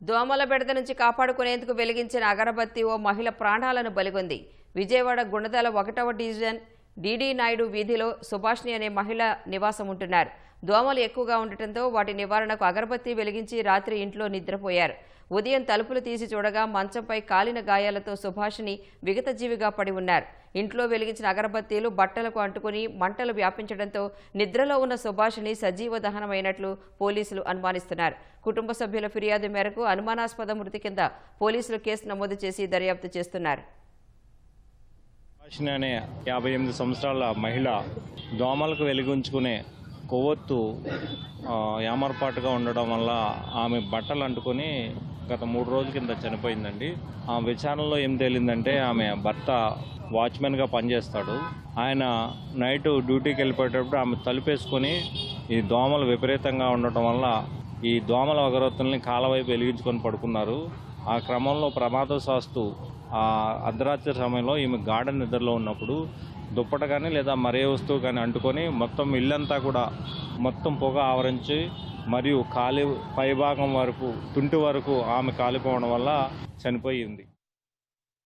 దోమల బెడద నుంచి కాపాడుకునేందుకు వెలిగించిన అగరబత్తి ఓ మహిళ ప్రాణాలను బలిగొంది. విజయవాడ గుణదల 1వ డివిజన్ డిడి నాయుడు వీధిలో సుభాష్ని అనే మహిళ నివాసం ఉంటున్నారు. దోమలు ఎక్కువగా ఉండటంతో వాటి నివారణకు అగరబత్తి వెలిగించి రాత్రి ఇంట్లో నిద్రపోయారు. ఉదయం తలుపులు తీసి చూడగా మంచంపై కాలిన గాయాలతో సుభాష్ని విగతజీవిగా పడి ఉన్నారు. ఇంట్లో వెలిగించిన అగరబత్తీలు బట్టలకు అంటుకుని మంటలు వ్యాపించడంతో నిద్రలో ఉన్న సుభాష్ని సజీవ దహనమైనట్లు పోలీసులు అనుమానిస్తున్నారు. కుటుంబ సభ్యుల ఫిర్యాదు మేరకు అనుమానాస్పద మృతి కింద పోలీసులు కేసు నమోదు చేసి దర్యాప్తు చేస్తున్నారు. సుభాష్ని అనే 58 సంవత్సరాల మహిళ దోమలకు వెలిగించుకునే కొవ్వొత్తు యామర్పాటుగా ఉండడం వల్ల ఆమె బట్టలు అంటుకొని గత 3 రోజుల కింద చనిపోయిందండి. ఆ విచారణలో ఏం తేలిందంటే ఆమె భర్త వాచ్మెన్గా పనిచేస్తాడు. ఆయన నైట్ డ్యూటీకి వెళ్ళిపోయేటప్పుడు ఆమె తలుపేసుకొని ఈ దోమలు విపరీతంగా ఉండటం వల్ల ఈ దోమల అగరొత్తుల్ని కాలవైపు వెలిగించుకొని పడుకున్నారు. ఆ క్రమంలో ప్రమాదవశాత్తు ఆ అర్ధరాత్రి సమయంలో ఈమె గార్డెన్ నిద్రలో ఉన్నప్పుడు దుప్పట కానీ లేదా మరే వస్తువు కానీ అంటుకొని మొత్తం ఇల్లంతా కూడా మొత్తం పొగ ఆవరించి మరియు పైభాగం వరకు తుంటి వరకు ఆమె కాలిపోవడం వల్ల చనిపోయింది.